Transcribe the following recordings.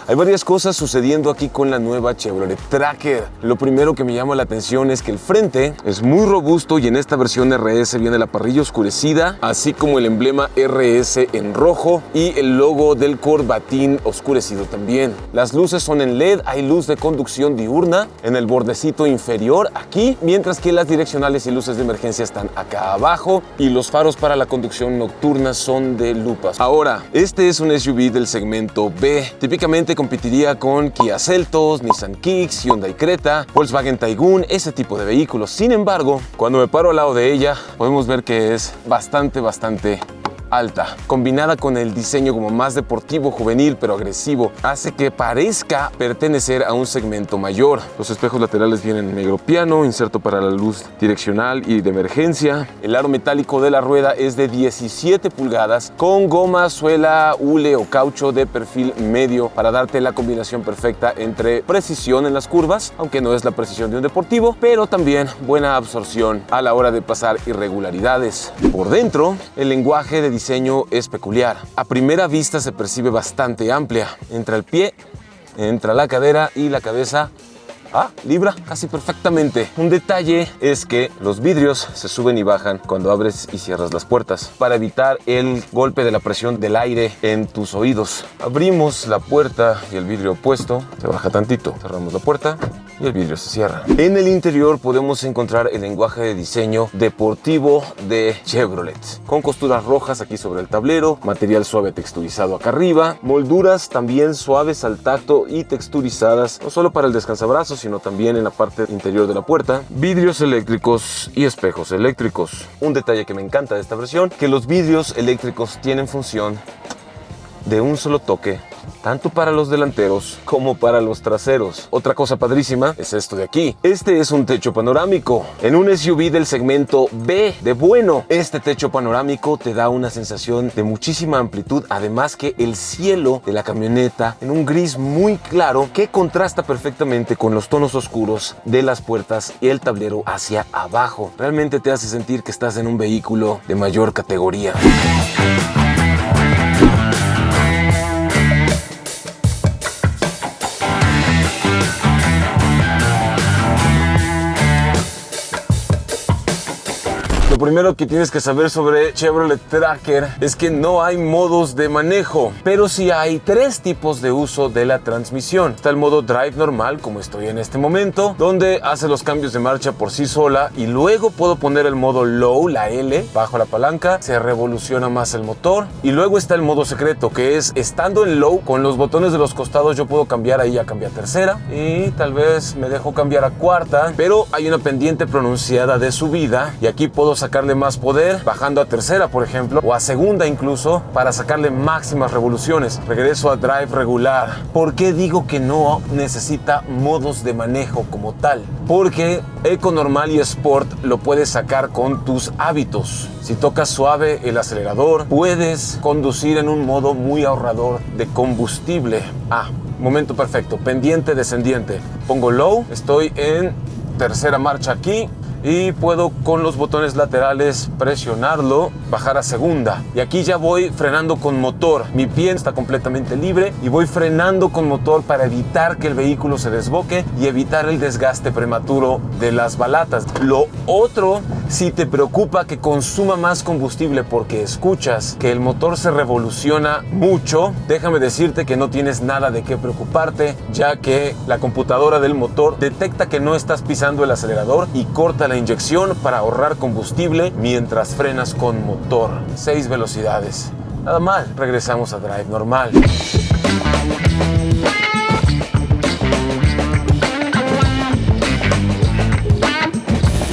Hay varias cosas sucediendo aquí con la nueva Chevrolet Tracker. Lo primero que me llama la atención es que el frente es muy robusto y en esta versión RS viene la parrilla oscurecida, así como el emblema RS en rojo y el logo del Corbatín oscurecido también. Las luces son en LED, hay luz de conducción diurna en el bordecito inferior aquí, mientras que las direccionales y luces de emergencia están acá abajo y los faros para la conducción nocturna son de lupas. Ahora, este es un SUV del segmento B. Típicamente competiría con Kia Seltos, Nissan Kicks, Hyundai Creta, Volkswagen Taygun, ese tipo de vehículos. Sin embargo, cuando me paro al lado de ella, podemos ver que es bastante alta, combinada con el diseño como más deportivo, juvenil, pero agresivo, hace que parezca pertenecer a un segmento mayor. Los espejos laterales vienen negro piano, inserto para la luz direccional y de emergencia. El aro metálico de la rueda es de 17 pulgadas con goma, suela, hule o caucho de perfil medio para darte la combinación perfecta entre precisión en las curvas, aunque no es la precisión de un deportivo, pero también buena absorción a la hora de pasar irregularidades. Por dentro, el lenguaje de diseño es peculiar. A primera vista se percibe bastante amplia. Entra el pie, entra la cadera y la cabeza libra casi perfectamente. Un detalle es que los vidrios se suben y bajan cuando abres y cierras las puertas para evitar el golpe de la presión del aire en tus oídos. Abrimos la puerta y el vidrio opuesto se baja tantito. Cerramos la puerta y el vidrio se cierra. En el interior podemos encontrar el lenguaje de diseño deportivo de Chevrolet, con costuras rojas aquí sobre el tablero, material suave texturizado acá arriba, molduras también suaves al tacto y texturizadas, no solo para el descansabrazos, sino también en la parte interior de la puerta, vidrios eléctricos y espejos eléctricos. Un detalle que me encanta de esta versión, que los vidrios eléctricos tienen función de un solo toque, tanto para los delanteros como para los traseros. Otra cosa padrísima es esto de aquí. Este es un techo panorámico en un SUV del segmento B de bueno. Este techo panorámico te da una sensación de muchísima amplitud, además que el cielo de la camioneta en un gris muy claro que contrasta perfectamente con los tonos oscuros de las puertas y el tablero hacia abajo. Realmente te hace sentir que estás en un vehículo de mayor categoría. Lo primero que tienes que saber sobre Chevrolet Tracker es que no hay modos de manejo, pero sí hay tres tipos de uso de la transmisión. Está el modo Drive normal, como estoy en este momento, donde hace los cambios de marcha por sí sola, y luego puedo poner el modo Low, la L, bajo la palanca, se revoluciona más el motor. Y luego está el modo secreto, que es estando en Low, con los botones de los costados yo puedo cambiar ahí a cambiar tercera, y tal vez me dejo cambiar a cuarta, pero hay una pendiente pronunciada de subida, y aquí puedo sacarle más poder, bajando a tercera, por ejemplo, o a segunda incluso, para sacarle máximas revoluciones. Regreso a Drive regular. ¿Por qué digo que no necesita modos de manejo como tal? Porque Eco, Normal y Sport lo puedes sacar con tus hábitos. Si tocas suave el acelerador, puedes conducir en un modo muy ahorrador de combustible. Momento perfecto, pendiente descendiente. Pongo Low, estoy en tercera marcha aquí, y puedo con los botones laterales presionarlo, bajar a segunda, y aquí ya voy frenando con motor. Mi pie está completamente libre y voy frenando con motor para evitar que el vehículo se desboque y evitar el desgaste prematuro de las balatas. Lo otro, si te preocupa que consuma más combustible porque escuchas que el motor se revoluciona mucho, déjame decirte que no tienes nada de qué preocuparte, ya que la computadora del motor detecta que no estás pisando el acelerador y corta la inyección para ahorrar combustible mientras frenas con motor. 6 velocidades. Nada mal. Regresamos a Drive normal.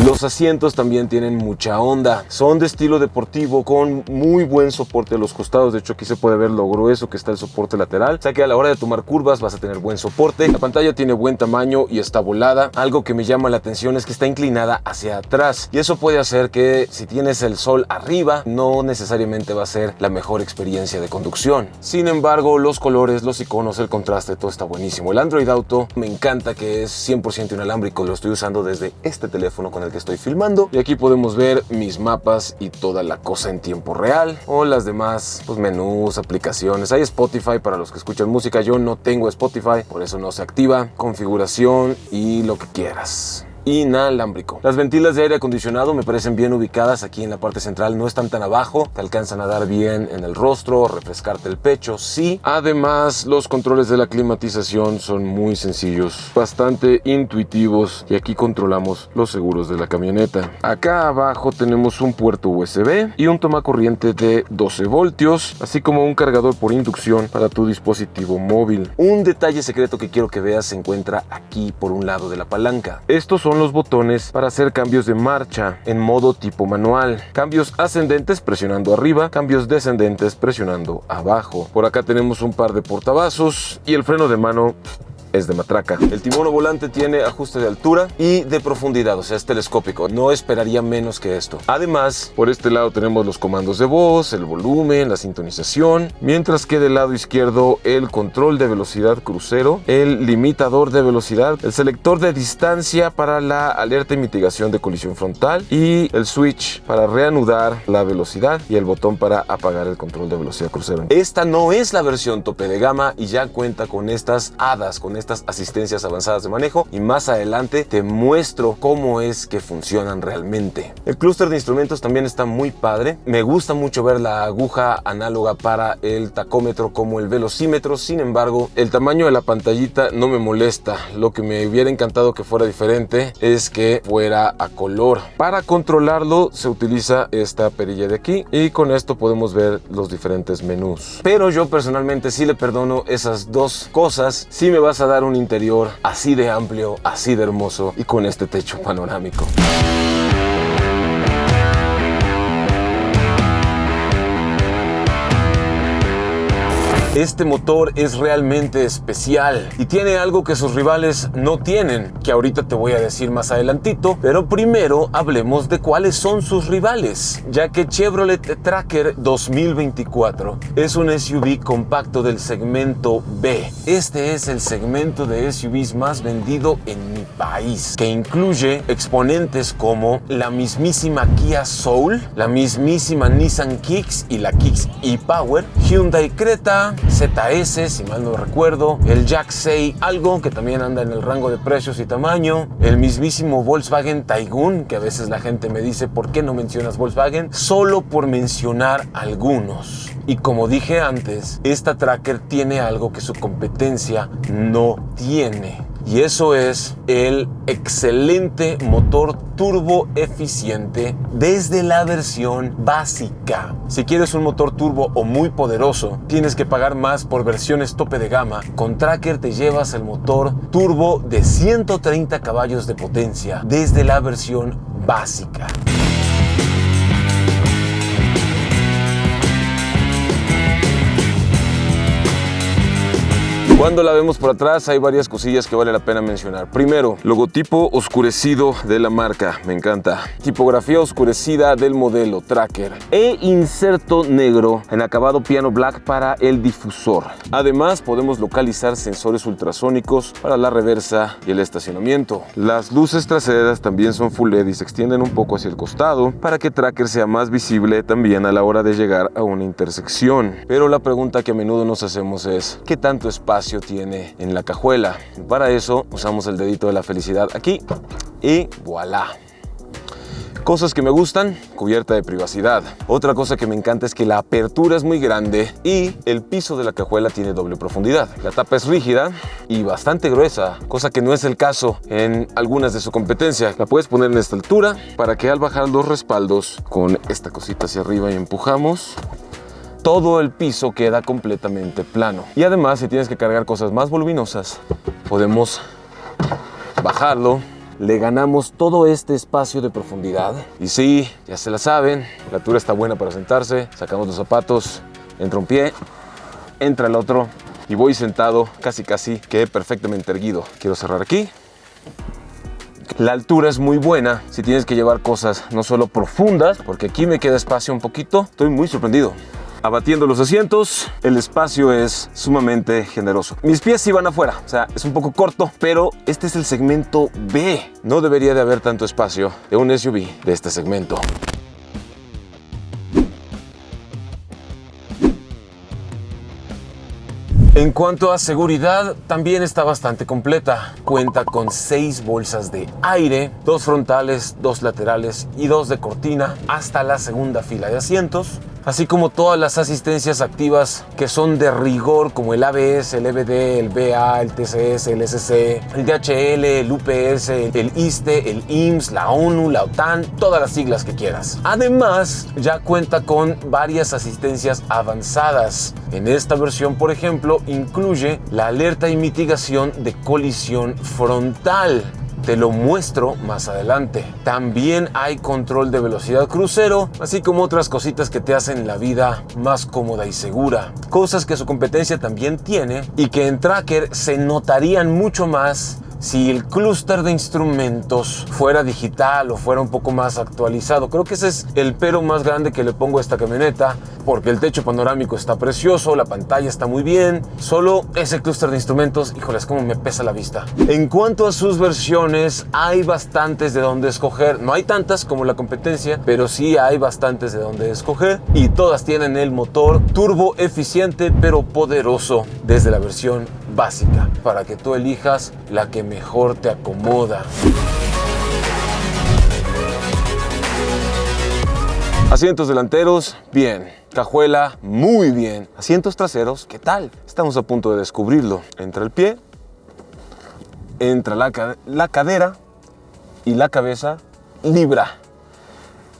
Los asientos también tienen mucha onda. Son de estilo deportivo con muy buen soporte a los costados. De hecho, aquí se puede ver lo grueso que está el soporte lateral. O sea que a la hora de tomar curvas vas a tener buen soporte. La pantalla tiene buen tamaño y está volada. Algo que me llama la atención es que está inclinada hacia atrás. Y eso puede hacer que si tienes el sol arriba, no necesariamente va a ser la mejor experiencia de conducción. Sin embargo, los colores, los iconos, el contraste, todo está buenísimo. El Android Auto me encanta que es 100% inalámbrico. Lo estoy usando desde este teléfono con el que estoy estoy filmando. Y aquí podemos ver mis mapas y toda la cosa en tiempo real, o las demás pues menús, aplicaciones. Hay Spotify para los que escuchan música. Yo no tengo Spotify, por eso no se activa. Configuración y lo que quieras. Inalámbrico. Las ventilas de aire acondicionado me parecen bien ubicadas aquí en la parte central, no están tan abajo, te alcanzan a dar bien en el rostro, refrescarte el pecho, sí. Además, los controles de la climatización son muy sencillos, bastante intuitivos, y aquí controlamos los seguros de la camioneta. Acá abajo tenemos un puerto USB y un tomacorriente de 12 voltios, así como un cargador por inducción para tu dispositivo móvil. Un detalle secreto que quiero que veas se encuentra aquí por un lado de la palanca. Estos son los botones para hacer cambios de marcha en modo tipo manual. Cambios ascendentes presionando arriba, cambios descendentes presionando abajo. Por acá tenemos un par de portavasos y el freno de mano es de matraca. El timón o volante tiene ajuste de altura y de profundidad, o sea, es telescópico. No esperaría menos que esto. Además, por este lado tenemos los comandos de voz, el volumen, la sintonización, mientras que del lado izquierdo el control de velocidad crucero, el limitador de velocidad, el selector de distancia para la alerta y mitigación de colisión frontal y el switch para reanudar la velocidad y el botón para apagar el control de velocidad crucero. Esta no es la versión tope de gama y ya cuenta con estas HADAS, con estas asistencias avanzadas de manejo, y más adelante te muestro cómo es que funcionan realmente. El clúster de instrumentos también está muy padre. Me gusta mucho ver la aguja análoga para el tacómetro como el velocímetro. Sin embargo, el tamaño de la pantallita no me molesta. Lo que me hubiera encantado que fuera diferente es que fuera a color. Para controlarlo se utiliza esta perilla de aquí y con esto podemos ver los diferentes menús. Pero yo personalmente sí le perdono esas dos cosas si me vas a dar un interior así de amplio, así de hermoso y con este techo panorámico. Este motor es realmente especial y tiene algo que sus rivales no tienen, que ahorita te voy a decir más adelantito, pero primero hablemos de cuáles son sus rivales, ya que Chevrolet Tracker 2024 es un SUV compacto del segmento B. Este es el segmento de SUVs más vendido en mi país, que incluye exponentes como la mismísima Kia Soul, la mismísima Nissan Kicks y la Kicks e-Power, Hyundai Creta, ZS, si mal no recuerdo, el Jack 6 algo que también anda en el rango de precios y tamaño, el mismísimo Volkswagen Taigun, que a veces la gente me dice ¿por qué no mencionas Volkswagen? Solo por mencionar algunos. Y como dije antes, esta Tracker tiene algo que su competencia no tiene. Y eso es el excelente motor turbo eficiente desde la versión básica. Si quieres un motor turbo o muy poderoso, tienes que pagar más por versiones tope de gama. Con Tracker te llevas el motor turbo de 130 caballos de potencia desde la versión básica. Cuando la vemos por atrás hay varias cosillas que vale la pena mencionar. Primero, logotipo oscurecido de la marca, me encanta. Tipografía oscurecida del modelo Tracker e inserto negro en acabado piano black para el difusor. Además podemos localizar sensores ultrasónicos para la reversa y el estacionamiento. Las luces traseras también son full LED y se extienden un poco hacia el costado para que Tracker sea más visible también a la hora de llegar a una intersección. Pero la pregunta que a menudo nos hacemos es ¿qué tanto espacio tiene en la cajuela? Para eso usamos el dedito de la felicidad aquí y voilà. Cosas que me gustan, cubierta de privacidad. Otra cosa que me encanta es que la apertura es muy grande y el piso de la cajuela tiene doble profundidad. La tapa es rígida y bastante gruesa, cosa que no es el caso en algunas de su competencia. La puedes poner en esta altura para que al bajar los respaldos con esta cosita hacia arriba y empujamos, todo el piso queda completamente plano. Y además, si tienes que cargar cosas más voluminosas, podemos bajarlo. Le ganamos todo este espacio de profundidad. Y sí, ya se la saben, la altura está buena para sentarse. Sacamos los zapatos, entra un pie, entra el otro y voy sentado casi quedé perfectamente erguido. Quiero cerrar aquí. La altura es muy buena si tienes que llevar cosas no solo profundas, porque aquí me queda espacio un poquito. Estoy muy sorprendido. Abatiendo los asientos, el espacio es sumamente generoso. Mis pies sí van afuera, o sea, es un poco corto, pero este es el segmento B. No debería de haber tanto espacio de un SUV de este segmento. En cuanto a seguridad, también está bastante completa. Cuenta con 6 bolsas de aire, 2 frontales, 2 laterales y 2 de cortina hasta la segunda fila de asientos, así como todas las asistencias activas que son de rigor, como el ABS, el EBD, el BA, el TCS, el SC, el DHL, el UPS, el ISTE, el IMSS, la ONU, la OTAN, todas las siglas que quieras. Además, ya cuenta con varias asistencias avanzadas. En esta versión, por ejemplo, incluye la alerta y mitigación de colisión frontal. Te lo muestro más adelante. También hay control de velocidad crucero, así como otras cositas que te hacen la vida más cómoda y segura. Cosas que su competencia también tiene y que en Tracker se notarían mucho más si el clúster de instrumentos fuera digital o fuera un poco más actualizado. Creo que ese es el pero más grande que le pongo a esta camioneta, porque el techo panorámico está precioso, la pantalla está muy bien, solo ese clúster de instrumentos, híjoles, cómo me pesa la vista. En cuanto a sus versiones, hay bastantes de donde escoger. No hay tantas como la competencia, pero sí hay bastantes de donde escoger, y todas tienen el motor turbo eficiente pero poderoso desde la versión básica, para que tú elijas la que mejor te acomoda. Asientos delanteros, bien. Cajuela, muy bien. Asientos traseros, ¿qué tal? Estamos a punto de descubrirlo. Entra el pie, entra la cadera y la cabeza libra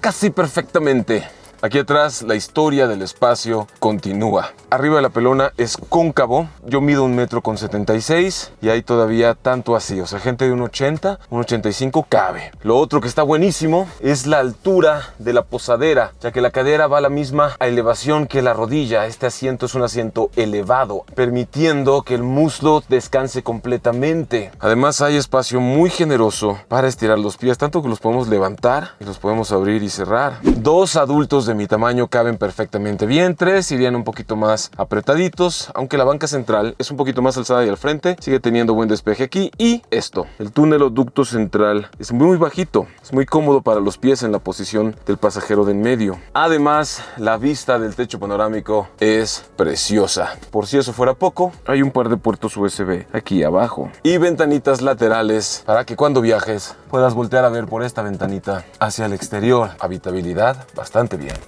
casi perfectamente. Aquí atrás la historia del espacio continúa. Arriba de la pelona es cóncavo. Yo mido 1,76 m y hay todavía tanto así. O sea, gente de 1,80, 1,85 cabe. Lo otro que está buenísimo es la altura de la posadera, ya que la cadera va a la misma elevación que la rodilla. Este asiento es un asiento elevado, permitiendo que el muslo descanse completamente. Además hay espacio muy generoso para estirar los pies, tanto que los podemos levantar y los podemos abrir y cerrar. 2 adultos de mi tamaño caben perfectamente bien, 3 irían un poquito más apretaditos, aunque la banca central es un poquito más alzada y al frente sigue teniendo buen despeje aquí. Y esto, el túnel o ducto central es muy bajito, es muy cómodo para los pies en la posición del pasajero de en medio. Además, la vista del techo panorámico es preciosa. Por si eso fuera poco, hay un par de puertos USB aquí abajo y ventanitas laterales para que cuando viajes puedas voltear a ver por esta ventanita hacia el exterior. Habitabilidad bastante bien.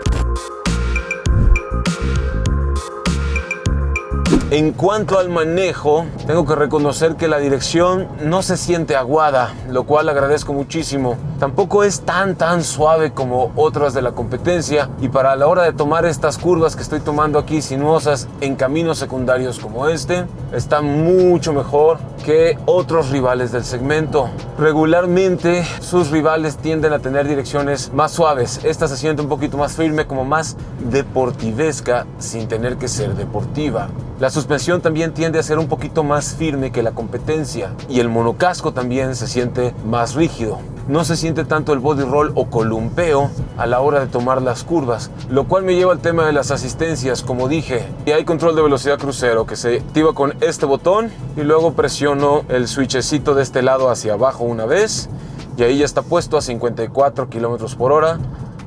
En cuanto al manejo, tengo que reconocer que la dirección no se siente aguada, lo cual agradezco muchísimo. Tampoco es tan suave como otras de la competencia, y para la hora de tomar estas curvas que estoy tomando aquí sinuosas en caminos secundarios como este, está mucho mejor que otros rivales del segmento. Regularmente sus rivales tienden a tener direcciones más suaves. Esta se siente un poquito más firme, como más deportivesca, sin tener que ser deportiva. La suspensión también tiende a ser un poquito más firme que la competencia, y el monocasco también se siente más rígido. No se siente tanto el body roll o columpeo a la hora de tomar las curvas, lo cual me lleva al tema de las asistencias. Como dije, y hay control de velocidad crucero que se activa con este botón, y luego presiono el switchecito de este lado hacia abajo una vez, y ahí ya está puesto a 54 km/h.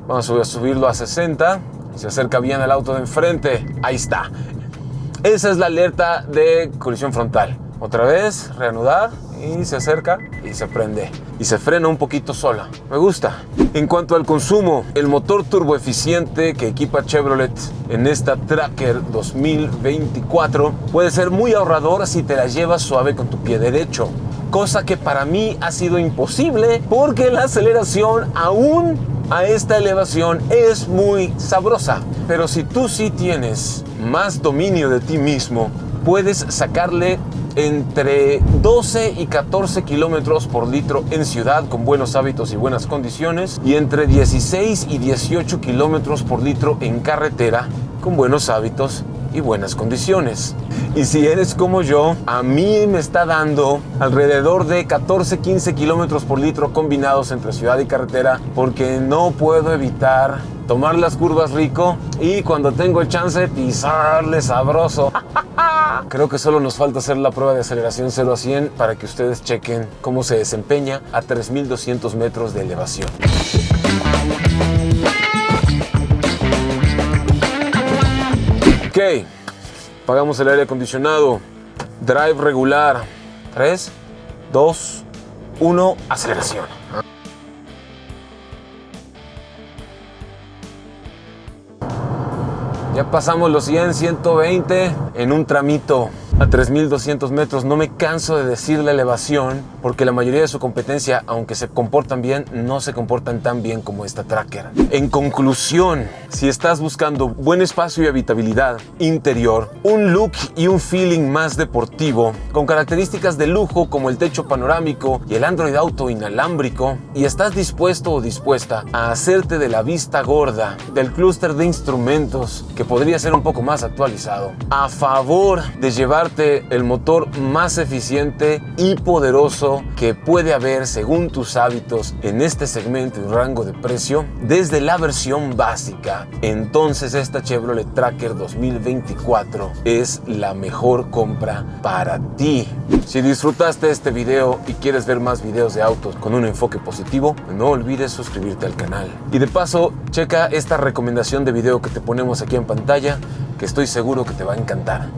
Vamos a subirlo a 60, y se acerca bien el auto de enfrente. Ahí está. Esa es la alerta de colisión frontal. Otra vez, reanudar, y se acerca y se prende. Y se frena un poquito sola. Me gusta. En cuanto al consumo, el motor turbo eficiente que equipa Chevrolet en esta Tracker 2024 puede ser muy ahorrador si te la llevas suave con tu pie derecho. Cosa que para mí ha sido imposible, porque la aceleración aún a esta elevación es muy sabrosa. Pero si tú sí tienes más dominio de ti mismo, puedes sacarle entre 12 y 14 kilómetros por litro en ciudad con buenos hábitos y buenas condiciones, y entre 16 y 18 kilómetros por litro en carretera con buenos hábitos y buenas condiciones. Y si eres como yo, a mí me está dando alrededor de 14-15 kilómetros por litro combinados entre ciudad y carretera, porque no puedo evitar tomar las curvas rico y cuando tengo el chance pisarle sabroso. Creo que solo nos falta hacer la prueba de aceleración 0 a 100 para que ustedes chequen cómo se desempeña a 3200 metros de elevación. Ok, apagamos el aire acondicionado, drive regular, 3, 2, 1, aceleración. Ya pasamos los 100, 120 en un tramito a 3200 metros. No me canso de decir la elevación porque la mayoría de su competencia, aunque se comportan bien, no se comportan tan bien como esta Tracker. En conclusión, si estás buscando buen espacio y habitabilidad interior, un look y un feeling más deportivo, con características de lujo como el techo panorámico y el Android Auto inalámbrico, y estás dispuesto o dispuesta a hacerte de la vista gorda del clúster de instrumentos que podría ser un poco más actualizado, a favor de llevarte el motor más eficiente y poderoso que puede haber según tus hábitos en este segmento y rango de precio, desde la versión básica, entonces esta Chevrolet Tracker 2024 es la mejor compra para ti. Si disfrutaste este video y quieres ver más videos de autos con un enfoque positivo, no olvides suscribirte al canal. Y de paso, checa esta recomendación de video que te ponemos aquí en pantalla, que estoy seguro que te va a encantar.